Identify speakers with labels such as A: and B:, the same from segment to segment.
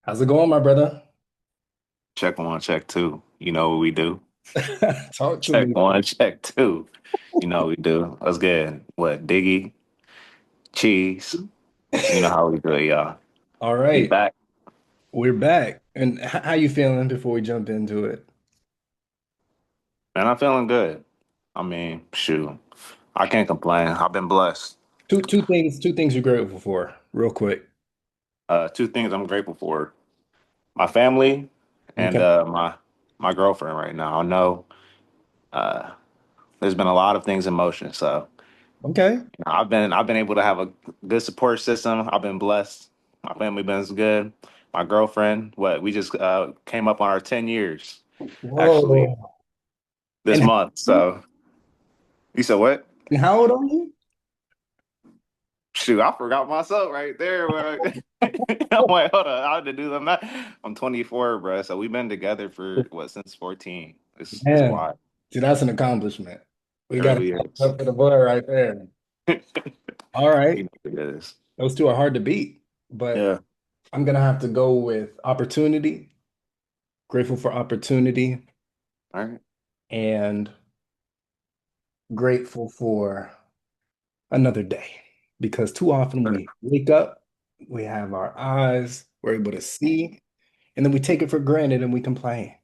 A: How's it going, my brother?
B: Check one, check two. You know what we do.
A: Talk to
B: Check
A: me.
B: one, check two. You know what we do. Let's get what Diggy, cheese. You know how we do it, y'all.
A: All
B: We
A: right,
B: back,
A: we're back. And how you feeling before we jump into it?
B: and I'm feeling good. I mean, shoot, I can't complain. I've been blessed.
A: Two things you're grateful for, real quick.
B: Two things I'm grateful for: my family and
A: Okay.
B: my girlfriend. Right now, I know uh, there's been a lot of things in motion, so
A: Okay.
B: I've been able to have a good support system. I've been blessed. My family been good. My girlfriend, what we just came up on our 10 years actually
A: Whoa.
B: this
A: And
B: month. So you said what?
A: how old are you?
B: Shoot, I forgot myself right there. I'm like, hold on, I had to do the math. I'm 24, bro. So we've been together for what since 14. It's
A: Man,
B: wild.
A: see, that's an accomplishment. We
B: It
A: got to
B: really
A: clap
B: is.
A: up for the boy right there. All right.
B: You know what it is.
A: Those two are hard to beat, but
B: Yeah.
A: I'm gonna have to go with opportunity, grateful for opportunity,
B: All right.
A: and grateful for another day because too often we wake up, we have our eyes, we're able to see, and then we take it for granted and we complain.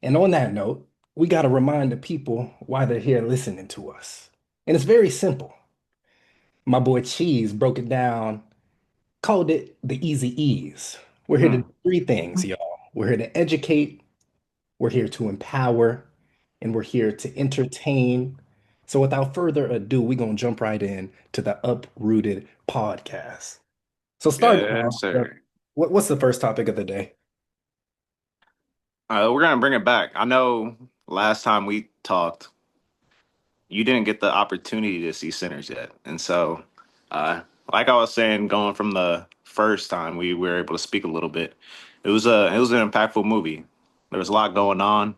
A: And on that note, we got to remind the people why they're here listening to us. And it's very simple. My boy Cheese broke it down, called it the easy ease. We're here to do
B: Mm.
A: three things, y'all. We're here to educate, we're here to empower, and we're here to entertain. So without further ado, we're going to jump right in to the Uprooted podcast. So starting
B: Yes,
A: off, Jeff,
B: sir.
A: what's the first topic of the day?
B: We're gonna bring it back. I know last time we talked, you didn't get the opportunity to see Sinners yet, and so, uh, like I was saying, going from the first time we were able to speak a little bit, it was an impactful movie. There was a lot going on.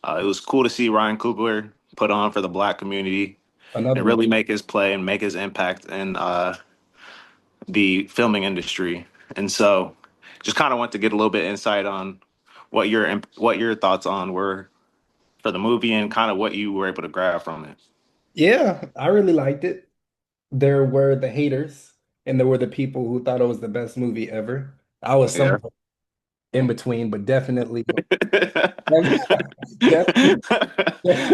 B: It was cool to see Ryan Coogler put on for the Black community
A: Another
B: and
A: one.
B: really make his play and make his impact in the filming industry. And so, just kind of want to get a little bit insight on what your thoughts on were for the movie and kind of what you were able to grab from it.
A: Yeah, I really liked it. There were the haters, and there were the people who thought it was the best movie ever. I was
B: Yeah.
A: somewhere in between, but definitely, definitely,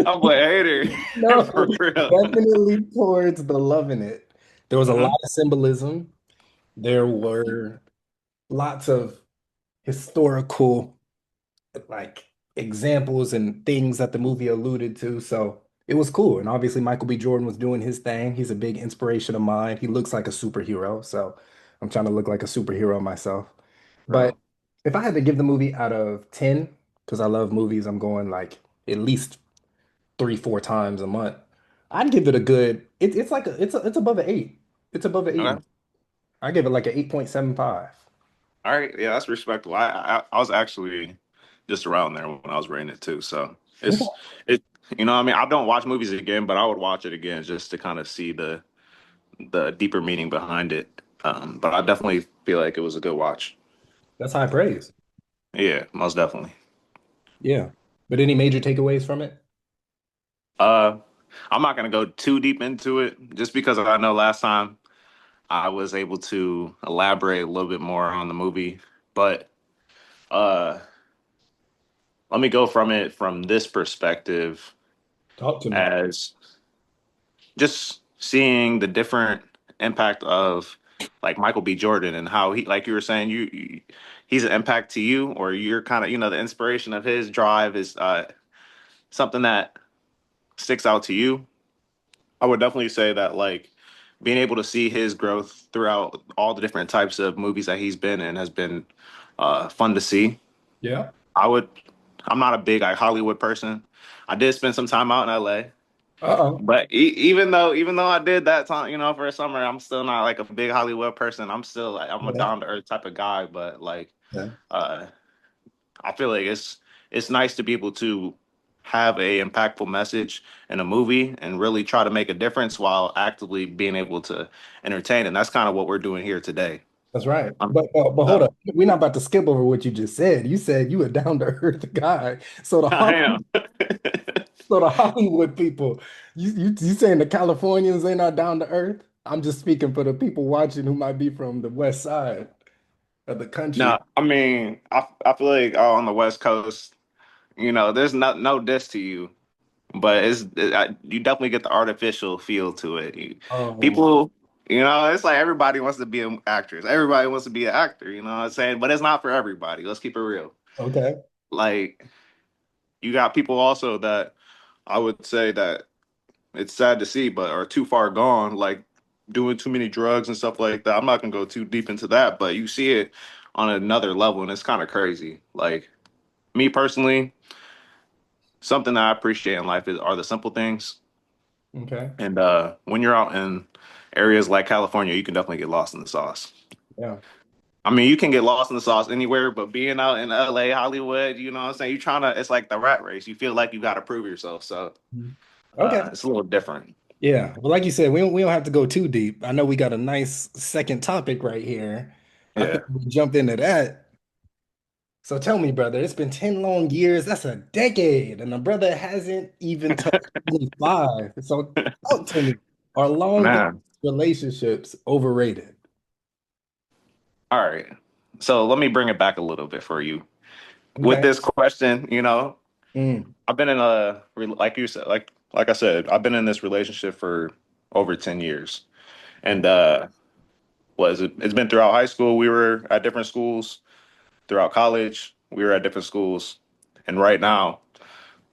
B: I'm a hater for
A: no,
B: real.
A: definitely towards the loving it. There was a lot
B: Hmm.
A: of symbolism. There were lots of historical like examples and things that the movie alluded to. So it was cool. And obviously Michael B. Jordan was doing his thing. He's a big inspiration of mine. He looks like a superhero. So I'm trying to look like a superhero myself. But
B: Bro.
A: if I had to give the movie out of 10, because I love movies, I'm going like at least three, four times a month. I'd give it a good, it's like it's above an eight. It's above an eight.
B: Okay.
A: I give it like an 8.75.
B: All right. Yeah, that's respectable. I was actually just around there when I was rating it too. So it's it. What I mean, I don't watch movies again, but I would watch it again just to kind of see the deeper meaning behind it. But I definitely feel like it was a good watch.
A: That's high praise.
B: Yeah, most definitely.
A: Yeah. But any major takeaways from it?
B: Uh, I'm not gonna go too deep into it, just because I know last time I was able to elaborate a little bit more on the movie. But uh, let me go from it from this perspective
A: Talk to me.
B: as just seeing the different impact of like Michael B. Jordan and how he, like you were saying, he's an impact to you, or you're kind of, the inspiration of his drive is something that sticks out to you. I would definitely say that, like, being able to see his growth throughout all the different types of movies that he's been in has been fun to see.
A: Yeah.
B: I would, I'm not a big like Hollywood person. I did spend some time out in LA,
A: Uh-oh.
B: but even though I did that time, for a summer, I'm still not like a big Hollywood person. I'm still like I'm a
A: Yeah.
B: down to earth type of guy, but like
A: Yeah.
B: uh, I feel like it's nice to be able to have a impactful message in a movie and really try to make a difference while actively being able to entertain. And that's kind of what we're doing here today.
A: That's right.
B: Um,
A: But hold
B: so
A: up. We're not about to skip over what you just said. You said you a down to earth guy. So
B: I am.
A: The Hollywood people, you saying the Californians ain't not down to earth? I'm just speaking for the people watching who might be from the west side of the country.
B: No, I mean, I feel like on the West Coast, there's no diss to you, but you definitely get the artificial feel to it.
A: Um,
B: People, it's like everybody wants to be an actress. Everybody wants to be an actor. You know what I'm saying? But it's not for everybody. Let's keep it real.
A: okay.
B: Like you got people also that I would say that it's sad to see, but are too far gone, like doing too many drugs and stuff like that. I'm not gonna go too deep into that, but you see it on another level, and it's kind of crazy. Like me personally, something that I appreciate in life are the simple things.
A: Okay.
B: And when you're out in areas like California, you can definitely get lost in the sauce.
A: Yeah.
B: I mean, you can get lost in the sauce anywhere, but being out in LA, Hollywood, you know what I'm saying? You're trying to, it's like the rat race. You feel like you got to prove yourself. So
A: Mhm. Okay.
B: it's a little different.
A: Yeah. Well, like you said, we don't have to go too deep. I know we got a nice second topic right here. I think
B: Yeah.
A: we jump into that. So tell me, brother, it's been 10 long years. That's a decade. And the brother hasn't even touched 25. So talk to me. Are long distance
B: Man.
A: relationships overrated?
B: All right. So let me bring it back a little bit for you. With
A: Okay.
B: this question,
A: Mm,
B: I've been in like you said, like I said, I've been in this relationship for over 10 years. And it's been throughout high school. We were at different schools. Throughout college, we were at different schools. And right now,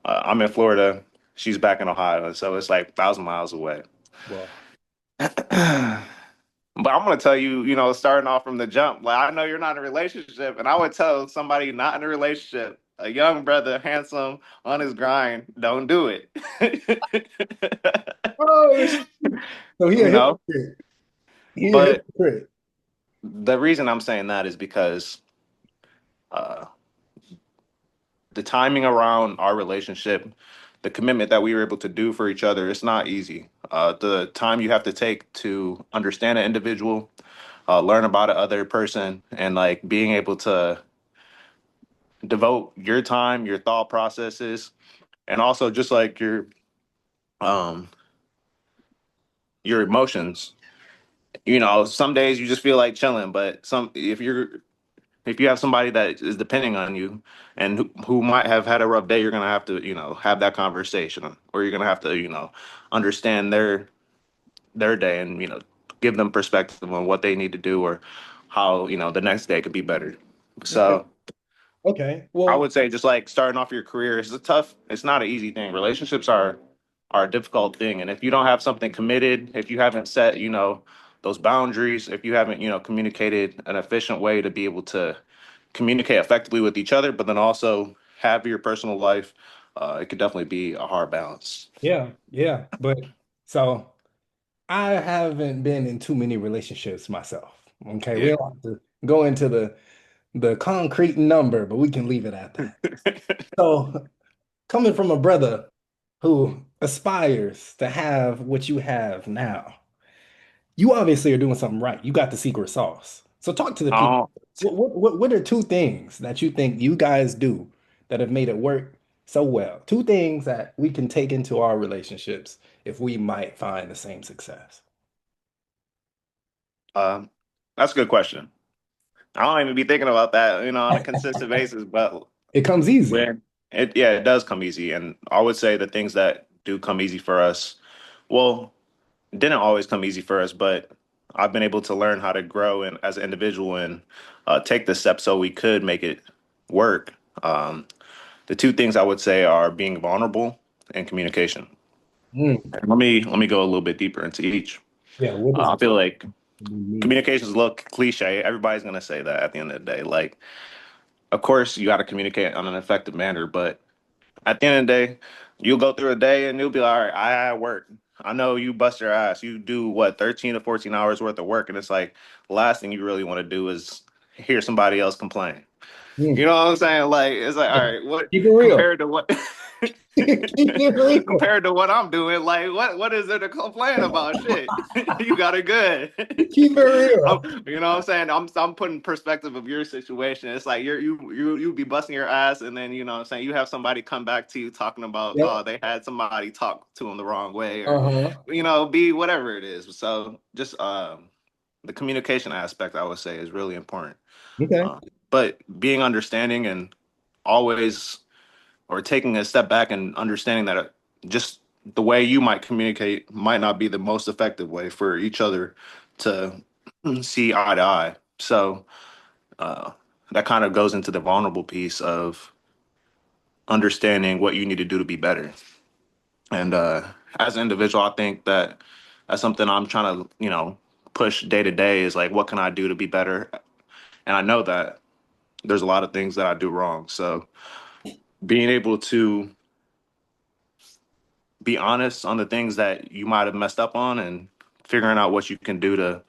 B: I'm in Florida. She's back in Ohio, and so it's like 1,000 miles away.
A: well,
B: But I'm gonna tell you, starting off from the jump, like I know you're not in a relationship, and I would tell somebody not in a relationship, a young brother, handsome, on his grind, don't do it.
A: oh, so he a
B: you know,
A: hypocrite. He a
B: but
A: hypocrite.
B: the reason I'm saying that is because uh, the timing around our relationship, the commitment that we were able to do for each other, it's not easy. The time you have to take to understand an individual, learn about a other person, and like being able to devote your time, your thought processes, and also just like um your emotions. Some days you just feel like chilling, but some if you have somebody that is depending on you and who might have had a rough day, you're gonna have to, have that conversation, or you're gonna have to, understand their day and give them perspective on what they need to do or how the next day could be better.
A: Okay.
B: So
A: Okay.
B: I
A: Well,
B: would say just like starting off your career is it's not an easy thing. Relationships are a difficult thing. And if you don't have something committed, if you haven't set, those boundaries, if you haven't, communicated an efficient way to be able to communicate effectively with each other, but then also have your personal life, it could definitely be a hard balance.
A: yeah, yeah. But so I haven't been in too many relationships myself. Okay. We
B: Yeah.
A: don't have to go into the concrete number, but we can leave it at that. So coming from a brother who aspires to have what you have now, you obviously are doing something right. You got the secret sauce. So talk to the people.
B: Um,
A: What are two things that you think you guys do that have made it work so well? Two things that we can take into our relationships if we might find the same success.
B: um, that's a good question. I don't even be thinking about that, on a consistent basis, but
A: It comes easy.
B: when yeah, it does come easy. And I would say the things that do come easy for us, well, it didn't always come easy for us, but I've been able to learn how to grow and as an individual and take the steps so we could make it work. The two things I would say are being vulnerable and communication.
A: Mm,
B: And let me go a little bit deeper into each.
A: yeah, what does
B: I
A: it
B: feel like
A: mean?
B: communication is a little cliche. Everybody's gonna say that at the end of the day. Like, of course, you got to communicate on an effective manner, but at the end of the day, you'll go through a day and you'll be like, all right, I work. I know you bust your ass. You do what, 13 to 14 hours worth of work. And it's like the last thing you really want to do is hear somebody else complain. You
A: Mm.
B: know what I'm saying? Like, it's like, all right, what
A: Keep it real.
B: compared to what?
A: Keep it real.
B: Compared to what I'm doing. Like, what is there to complain about? Shit, you got it good.
A: Keep it real.
B: You know what I'm saying? I'm putting perspective of your situation. It's like you be busting your ass, and then you know what I'm saying you have somebody come back to you talking about,
A: Yep.
B: oh, they had somebody talk to them the wrong way, or
A: Uh-huh.
B: be whatever it is. So just the communication aspect, I would say, is really important.
A: Okay.
B: Uh, but being understanding and always, or taking a step back and understanding that just the way you might communicate might not be the most effective way for each other to see eye to eye. So uh, that kind of goes into the vulnerable piece of understanding what you need to do to be better. And as an individual, I think that that's something I'm trying to, push day to day is like, what can I do to be better? And I know that there's a lot of things that I do wrong. So being able to be honest on the things that you might have messed up on and figuring out what you can do to,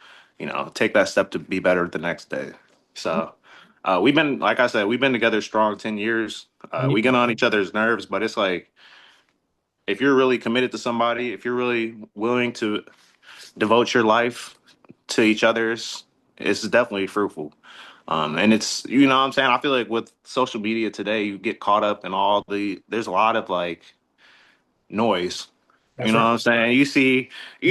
B: take that step to be better the next day. So we've been, like I said, we've been together strong 10 years. We get on each other's nerves, but it's like, if you're really committed to somebody, if you're really willing to devote your life to each other's, it's definitely fruitful. And it's, what I'm saying? I feel like with social media today, you get caught up in there's a lot of like noise. You
A: That's
B: know what
A: right.
B: I'm saying? You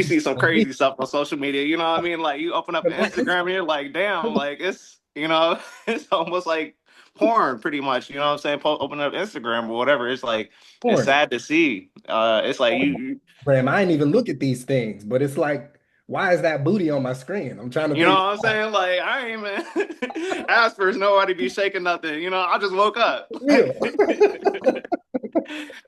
B: see some crazy stuff on social media. You know what I mean? Like you open up Instagram and you're like, damn, like it's it's almost like porn pretty much. You know what I'm saying? Open up Instagram or whatever. It's like it's
A: Porn.
B: sad to see. It's like you
A: Bram, I ain't even look at these things, but it's like, why is that booty on my screen? I'm trying to
B: you know
A: think.
B: what I'm saying? Like I ain't even Asper's nobody be shaking nothing. I just woke up.
A: Real.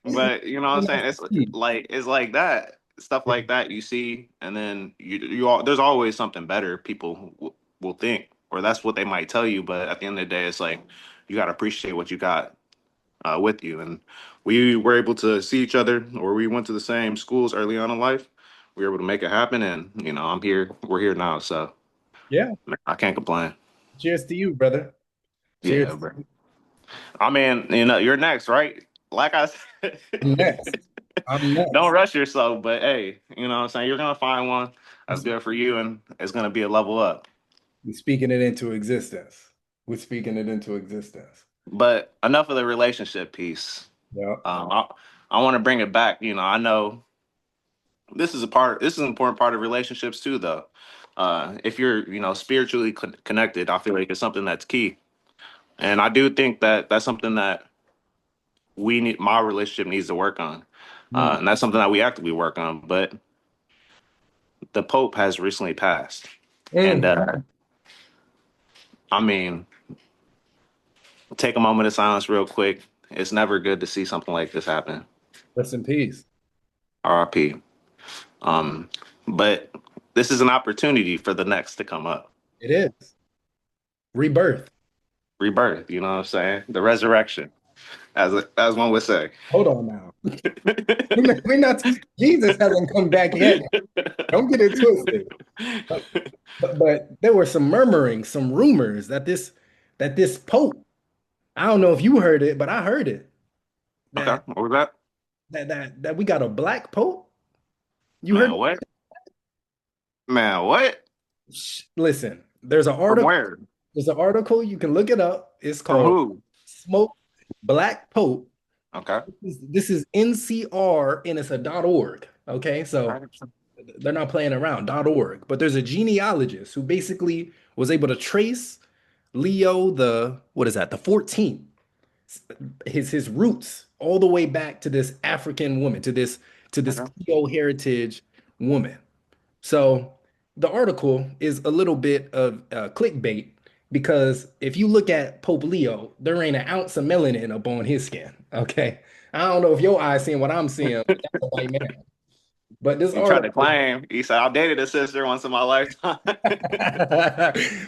B: But you know what I'm
A: You
B: saying?
A: know,
B: It's like that. Stuff like that you see, and then there's always something better people will think, or that's what they might tell you. But at the end of the day, it's like you got to appreciate what you got with you. And we were able to see each other, or we went to the same schools early on in life. We were able to make it happen, and I'm here. We're here now, so
A: yeah.
B: I can't complain.
A: Cheers to you, brother.
B: Yeah,
A: Cheers.
B: bro. I mean, you're next, right? Like I said.
A: I'm next. I'm
B: Don't
A: next.
B: rush yourself, but hey, you know what I'm saying? You're gonna find one that's good for you and it's gonna be a level up.
A: We're speaking it into existence. We're speaking it into existence.
B: But enough of the relationship piece.
A: Yeah.
B: I want to bring it back. I know this is an important part of relationships too, though. If you're, spiritually connected, I feel like it's something that's key. And I do think that that's something that my relationship needs to work on.
A: Mm.
B: And that's something that we actively work on. But the Pope has recently passed. And
A: Mm.
B: I mean, take a moment of silence real quick. It's never good to see something like this happen.
A: Rest in peace.
B: RIP. Um, but this is an opportunity for the next to come up.
A: It is. Rebirth.
B: Rebirth, you know what I'm saying? The resurrection, as one would say.
A: Hold on now. We're not, Jesus hasn't come back yet. Don't get it twisted. But, but there were some murmurings, some rumors that this Pope, I don't know if you heard it, but I heard it,
B: Okay,
A: that
B: what was that?
A: that we got a black Pope. You heard
B: Man, what? Man, what?
A: Listen,
B: From where?
A: there's an article, you can look it up. It's
B: From
A: called
B: who?
A: Smoke Black Pope.
B: Okay.
A: This is NCR and it's a .org. Okay, so they're not playing around, .org. But there's a genealogist who basically was able to trace Leo the what is that, the 14th, his roots all the way back to this African woman, to this
B: Okay.
A: Creole heritage woman. So the article is a little bit of clickbait because if you look at Pope Leo, there ain't an ounce of melanin up on his skin. Okay. I don't know if your eyes seeing what I'm seeing, but that's a white man. But this
B: He tried to
A: article,
B: claim. He said, I dated a sister once in my lifetime.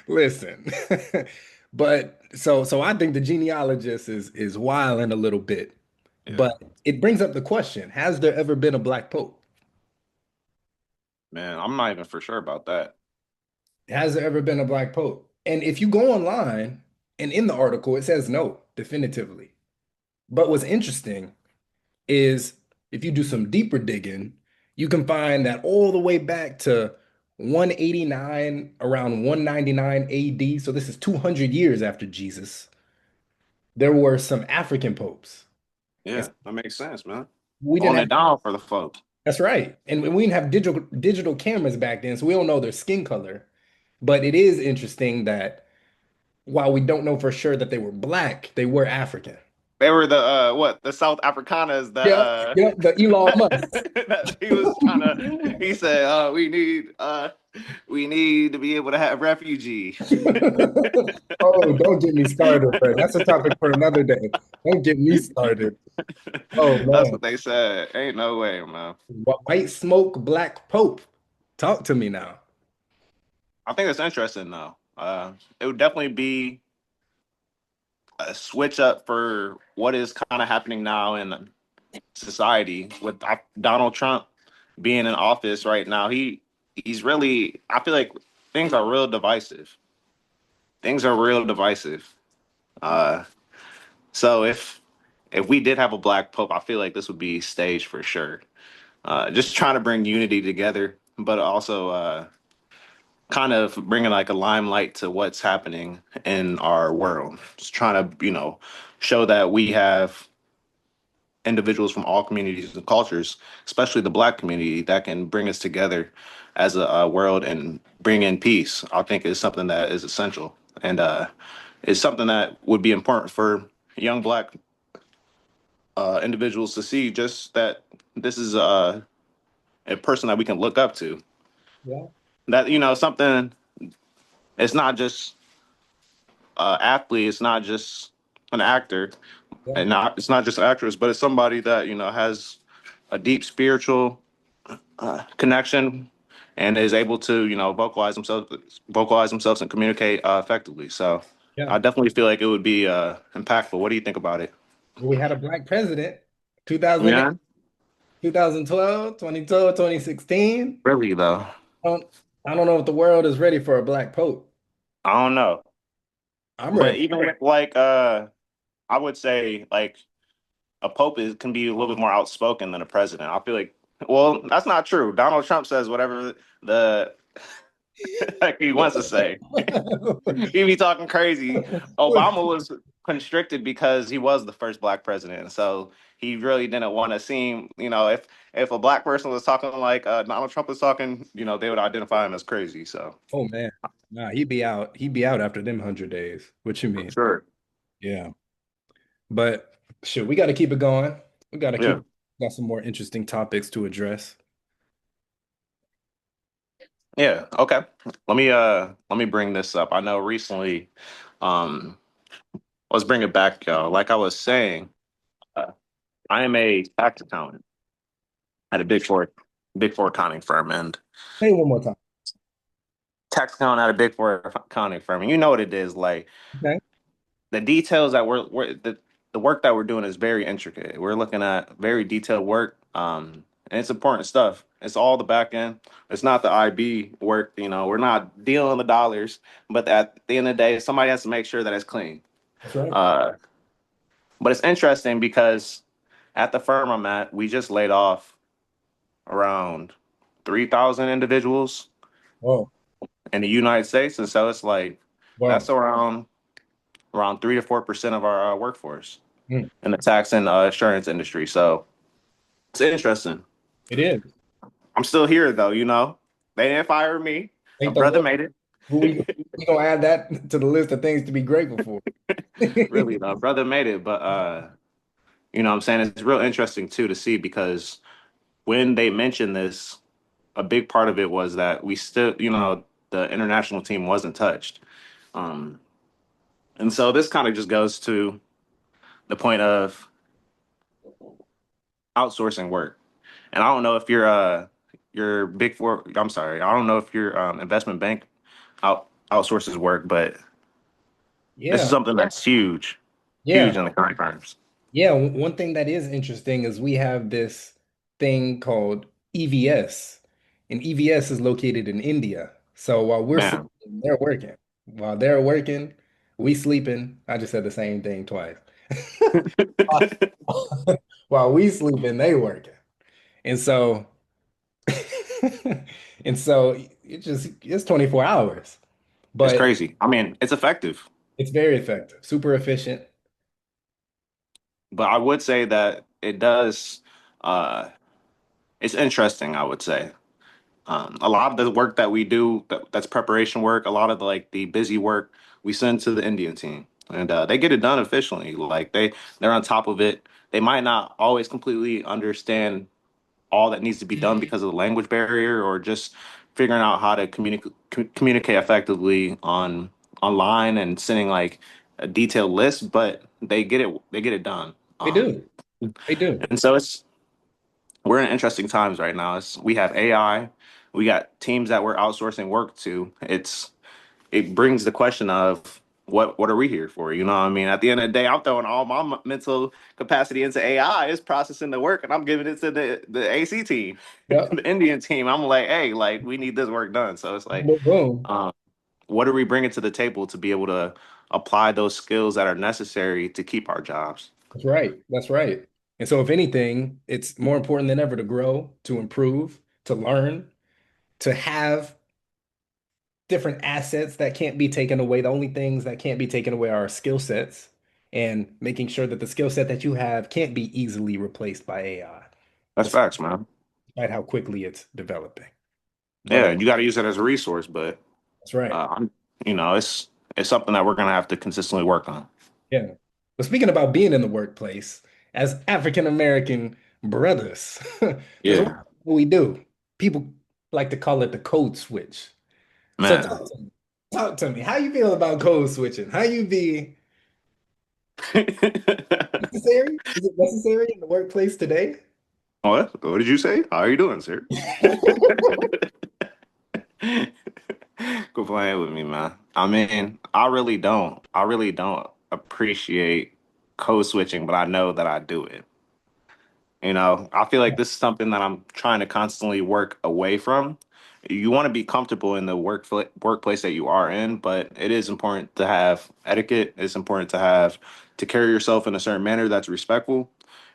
A: listen. But so I think the genealogist is wilding a little bit.
B: Yeah,
A: But it brings up the question, has there ever been a black pope?
B: man, I'm not even for sure about that.
A: Has there ever been a black pope? And if you go online and in the article, it says no, definitively. But what's interesting is if you do some deeper digging, you can find that all the way back to 189, around 199 AD, so this is 200 years after Jesus, there were some African popes. And
B: Yeah, that makes sense, man.
A: we didn't
B: Holding
A: have,
B: it down for the folks.
A: that's right. And we didn't have digital cameras back then, so we don't know their skin color. But it is interesting that while we don't know for sure that they were black, they were African.
B: They were the what the South Afrikaners that
A: Yep, yep, the Elon Musk.
B: that he was trying to. He said, we need to be able to have refugee."
A: Oh, don't get me started, bro. That's a topic for another day. Don't get me started. Oh
B: That's
A: man.
B: what they said. Ain't no way, man.
A: White smoke, black pope. Talk to me now.
B: I think it's interesting though. It would definitely be a switch up for what is kind of happening now in society with Donald Trump being in office right now. He's really. I feel like things are real divisive. Things are real divisive. Uh, so if we did have a black pope, I feel like this would be staged for sure. Just trying to bring unity together, but also kind of bringing like a limelight to what's happening in our world. Just trying to show that we have individuals from all communities and cultures, especially the black community, that can bring us together as a world and bring in peace. I think is something that is essential and is something that would be important for young black individuals to see. Just that this is a person that we can look up to.
A: Yeah,
B: That something. It's not just athlete. It's not just an actor,
A: yeah,
B: and not it's not just an actress, but it's somebody that has a deep spiritual connection and is able to vocalize themselves and communicate effectively. So
A: yeah.
B: I definitely feel like it would be impactful. What do you think about it?
A: We had a black president, 2008,
B: Yeah,
A: 2012, 2012, 2016.
B: really though.
A: I don't know if the world is ready for a black pope.
B: I don't know,
A: I'm
B: but
A: ready.
B: even with like I would say like a pope can be a little bit more outspoken than a president. I feel like, well, that's not true. Donald Trump says whatever the heck he wants to say. He be talking crazy. Obama was constricted because he was the first black president, so he really didn't want to seem, if a black person was talking like Donald Trump was talking, they would identify him as crazy. So
A: Oh man. Nah, he'd be out. He'd be out after them 100 days. What you
B: for
A: mean?
B: sure,
A: Yeah. But sure, we got to keep it going. We got to
B: yeah,
A: keep got some more interesting topics to address.
B: yeah. Okay, let me bring this up. I know recently, um, let's bring it back, y'all. Like I was saying, uh, I am a tax accountant at a big four accounting firm, and
A: Say it one more time.
B: tax accountant at a big four accounting firm, and you know what it is like.
A: Okay.
B: The details that the work that we're doing is very intricate. We're looking at very detailed work, and it's important stuff. It's all the back end. It's not the IB work. We're not dealing the dollars, but at the end of the day, somebody has to make sure that it's clean.
A: That's right.
B: Uh, but it's interesting because at the firm I'm at, we just laid off around 3,000 individuals
A: Oh,
B: in the United States, and so it's like
A: wow.
B: that's around 3 to 4% of our workforce
A: Mm,
B: in the tax and insurance industry. So it's interesting.
A: it is.
B: I'm still here though. They didn't fire me. A
A: Ain't the
B: brother
A: world.
B: made
A: We gonna add that to the list of things to be grateful for.
B: it. Really though, brother made it. But what I'm saying it's real interesting too to see because when they mentioned this, a big part of it was that we still, the international team wasn't touched. Um, and so this kind of just goes to the point of outsourcing work. And I don't know if your big four. I'm sorry, I don't know if your investment bank outsources work, but this is
A: Yeah,
B: something that's huge,
A: yeah.
B: huge in the current firms.
A: Yeah, one thing that is interesting is we have this thing called EVS, and EVS is located in India. So while we're
B: Man,
A: sleeping, they're working. While they're working, we sleeping. I just said the same thing twice. While we sleeping, they working. And so and so it's 24 hours,
B: It's
A: but
B: crazy. I mean, it's effective,
A: it's very effective, super efficient.
B: but I would say that it does. Uh, it's interesting. I would say a lot of the work that we do, that's preparation work. A lot of the busy work we send to the Indian team, and they get it done efficiently. Like they're on top of it. They might not always completely understand all that needs to be done because of the language barrier or just figuring out how to communicate effectively online and sending like a detailed list, but they get it done.
A: They do. They do.
B: And so we're in interesting times right now. We have AI, we got teams that we're outsourcing work to. It brings the question of what are we here for? You know what I mean? At the end of the day, I'm throwing all my mental capacity into AI. It's processing the work, and I'm giving it to the AC team,
A: Yep.
B: the Indian team. I'm like, hey, like we need this work done. So it's like,
A: Boom.
B: um, what are we bringing to the table to be able to apply those skills that are necessary to keep our jobs?
A: That's right. That's right. And so, if anything, it's more important than ever to grow, to improve, to learn, to have different assets that can't be taken away. The only things that can't be taken away are skill sets, and making sure that the skill set that you have can't be easily replaced by AI,
B: That's
A: despite
B: facts, man.
A: how quickly it's developing. But
B: Yeah, you got to use it as a resource, but
A: that's right.
B: I'm, it's something that we're gonna have to consistently work on.
A: Yeah. But speaking about being in the workplace, as African American brothers, there's one
B: Yeah,
A: thing we do. People like to call it the code switch. So
B: man.
A: talk to me. How you feel about code switching? How you be necessary? Is it necessary in the workplace today?
B: What did you say? How are you doing, sir? Quit playing with me, man. I mean, I really don't. I really don't appreciate code switching, but I know that I do it. I feel like this is something that I'm trying to constantly work away from. You want to be comfortable in the workplace that you are in, but it is important to have etiquette. It's important to carry yourself in a certain manner that's respectful.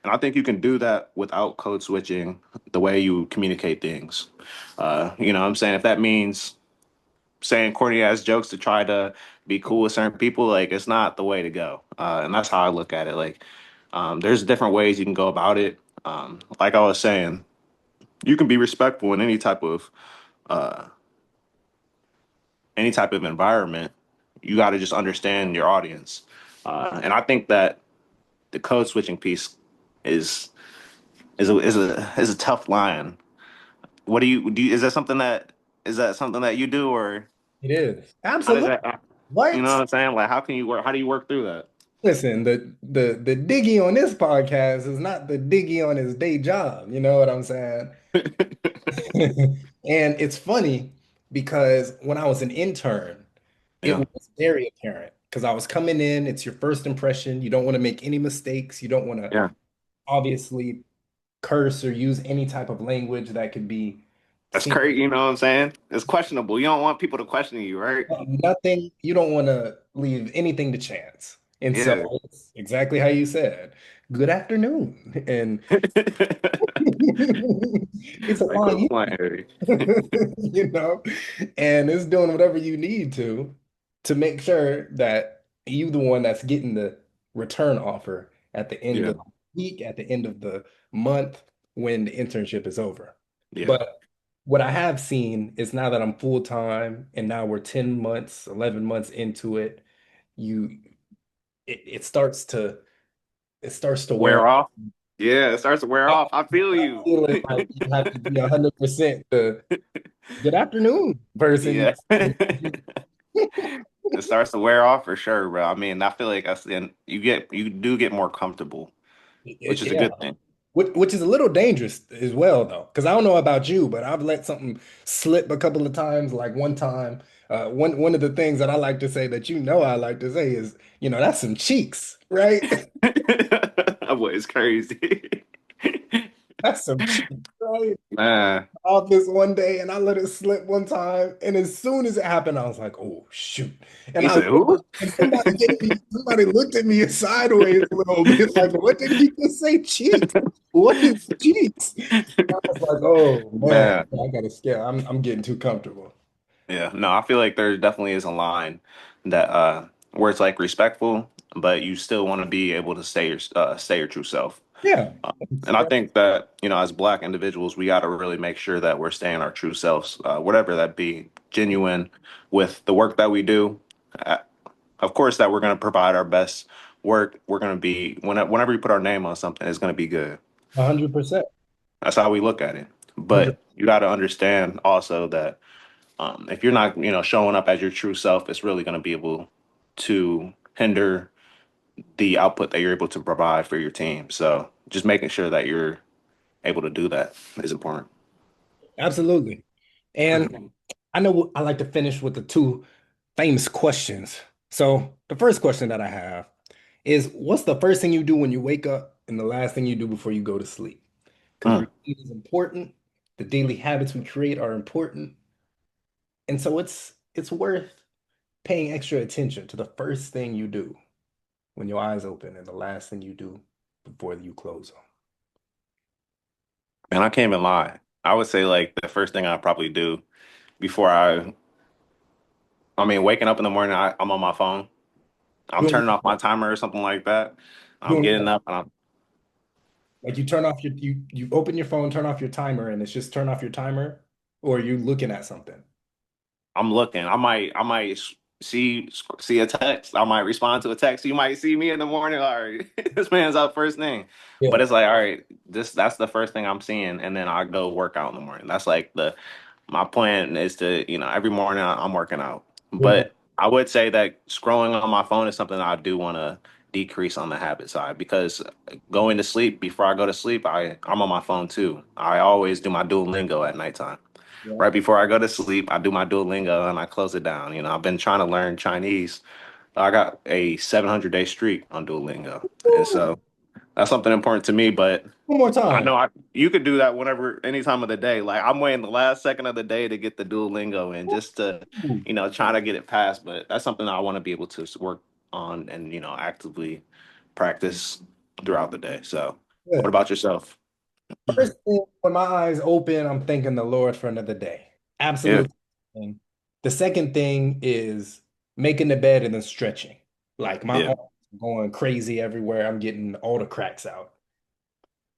B: And I think you can do that without code switching the way you communicate things. You know what I'm saying? If that means saying corny ass jokes to try to be cool with certain people, like it's not the way to go. And that's how I look at it. Like, there's different ways you can go about it. Like I was saying, you can be respectful in uh, any type of environment. You got to just understand your audience. And I think that the code switching piece is is a tough line. What do you is that something that you do, or
A: It is.
B: how does
A: Absolutely.
B: that, you know
A: What?
B: what I'm saying? Like, how can you work? How do you work through that?
A: Listen, the diggy on this podcast is not the diggy on his day job. You know what I'm saying? And it's funny because when I was an intern, it
B: Yeah,
A: was very apparent because I was coming in, it's your first impression. You don't want to make any mistakes. You don't want to
B: yeah,
A: obviously curse or use any type of language that could be
B: that's
A: seen.
B: crazy. You know what I'm saying? It's questionable. You don't want people to question you, right?
A: Nothing, you don't want to leave anything to chance. And so
B: Yeah.
A: it's exactly how you said, good afternoon. And it's
B: Like,
A: upon
B: quit
A: you,
B: playing.
A: you know, and it's doing whatever you need to make sure that you the one that's getting the return offer at the end
B: Yeah,
A: of the week, at the end of the month when the internship is over.
B: yeah.
A: But what I have seen is now that I'm full time and now we're 10 months, 11 months into it, you it starts to wear
B: Wear off. Yeah, it starts to wear
A: off.
B: off. I feel you.
A: Feeling like you have to be 100% the good afternoon person.
B: Yeah. It starts to wear off for sure, bro. I mean, I feel like and you do get more comfortable, which is a
A: Yeah,
B: good thing.
A: which is a little dangerous as well, though, because I don't know about you, but I've let something slip a couple of times. Like one time, one of the things that I like to say that I like to say is, that's some cheeks, right?
B: That boy is crazy.
A: That's some cheat, right?
B: Man,
A: Office one day and I let it slip one time. And as soon as it happened, I was like, oh shoot. And
B: he
A: I
B: said,
A: looked,
B: "Who?"
A: and somebody looked at me sideways a little bit, like, what did he just say? Cheat? What is cheat? I was like, oh man,
B: Man,
A: I gotta scale. I'm getting too comfortable.
B: yeah, no, I feel like there definitely is a line that where it's like respectful, but you still want to be able to stay your true self.
A: Yeah.
B: And I think that, as black individuals, we got to really make sure that we're staying our true selves, whatever that be, genuine with the work that we do. Uh, of course, that we're going to provide our best work. We're going to be, whenever we put our name on something, it's going to be good.
A: 100%.
B: That's how we look at it.
A: 100.
B: But you got to understand also that if you're not, showing up as your true self, it's really going to be able to hinder the output that you're able to provide for your team. So just making sure that you're able to do that is important.
A: Absolutely. And I know I like to finish with the two famous questions. So the first question that I have is what's the first thing you do when you wake up and the last thing you do before you go to sleep? Because
B: Mm.
A: routine is important. The daily habits we create are important. And so it's worth paying extra attention to the first thing you do when your eyes open and the last thing you do before you close them.
B: And I can't even lie. I would say like the first thing I probably do before I mean, waking up in the morning, I'm on my phone. I'm
A: Doing
B: turning off my timer or something like that. I'm
A: doing
B: getting up and
A: like you turn off you open your phone, turn off your timer, and it's just turn off your timer, or you looking at something.
B: I'm looking. I might see a text. I might respond to a text. You might see me in the morning. All right, this man's up first thing. But
A: Yeah.
B: it's like, all right, that's the first thing I'm seeing, and then I go work out in the morning. That's like the my plan is to, every morning I'm working out.
A: Yeah.
B: But I would say that scrolling on my phone is something that I do want to decrease on the habit side because going to sleep before I go to sleep, I'm on my phone too. I always do my Duolingo at nighttime.
A: Yeah.
B: Right before I go to sleep, I do my Duolingo and I close it down. I've been trying to learn Chinese. I got a 700-day streak on Duolingo. And
A: Woo!
B: so that's something important to me, but
A: One more
B: I
A: time.
B: know you could do that whenever, any time of the day. Like I'm waiting the last second of the day to get the Duolingo in just to,
A: Ooh,
B: try to get it passed. But that's something I want to be able to work on and, actively practice throughout the day. So what
A: good.
B: about yourself?
A: First thing, when my eyes open, I'm thanking the Lord for another day.
B: Yeah,
A: Absolutely. The second thing is making the bed and then stretching. Like my
B: yeah,
A: arms are going crazy everywhere. I'm getting all the cracks out.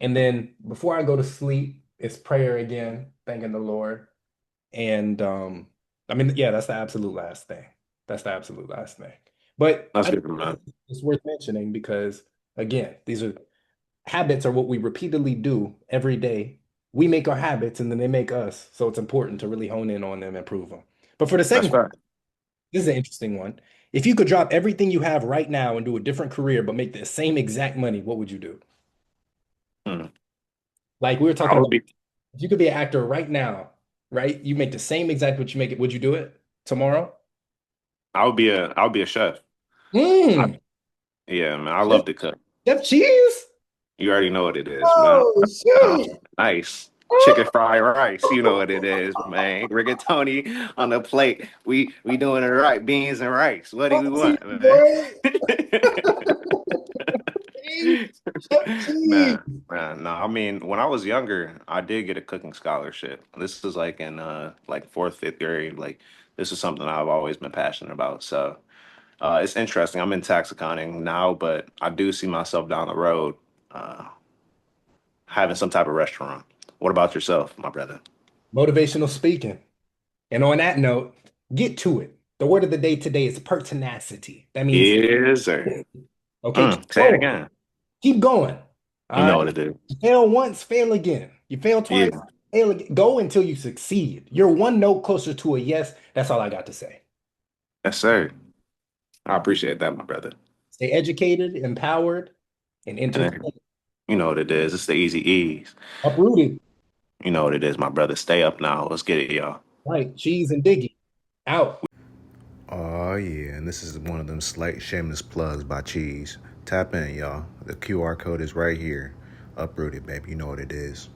A: And then before I go to sleep, it's prayer again, thanking the Lord. And I mean, yeah, that's the absolute last thing. That's the absolute last thing. But
B: that's
A: I think
B: good, man.
A: it's worth mentioning because again, these are habits are what we repeatedly do every day. We make our habits and then they make us. So it's important to really hone in on them and improve them. But for the
B: That's
A: second,
B: fair.
A: this is an interesting one. If you could drop everything you have right now and do a different career, but make the same exact money, what would you do?
B: Hmm.
A: Like we were
B: I
A: talking
B: would
A: about,
B: be
A: if you could be an actor right now, right? You make the same exact what you make it. Would you do it tomorrow?
B: I would be a chef. I,
A: Mmm,
B: yeah, man. I
A: Chef,
B: love to cook.
A: Chef Cheese?
B: You already know what it is, man.
A: Oh,
B: Oh,
A: shoot.
B: nice. Chicken
A: Oh,
B: fried rice. You know what it is, man. Rigatoni on the plate. We doing it right. Beans and rice. What do
A: oh,
B: we
A: see,
B: want, man?
A: boy. Chef Cheese.
B: Man, man, no. I mean, when I was younger, I did get a cooking scholarship. This was like in like fourth, fifth grade. Like this is something I've always been passionate about. So it's interesting. I'm in tax accounting now, but I do see myself down the road uh, having some type of restaurant. What about yourself, my brother?
A: Motivational speaking. And on that note, get to it. The word of the day today is pertinacity. That means,
B: Yes, sir.
A: okay, keep
B: Say it
A: going.
B: again.
A: Keep going.
B: You
A: All
B: know
A: right.
B: what it is.
A: You fail once, fail again. You fail twice,
B: Yeah.
A: fail again. Go until you succeed. You're one note closer to a yes. That's all I got to say.
B: Yes, sir. I appreciate that, my brother.
A: Stay educated, empowered, and
B: And
A: entertained.
B: you know what it is. It's the easy E's.
A: Uprooted.
B: You know what it is, my brother. Stay up now. Let's get it, y'all.
A: Right. Cheese and Diggy. Out.
C: Oh yeah, and this is one of them slight shameless plugs by Cheese. Tap in, y'all. The QR code is right here. Uprooted, baby. You know what it is.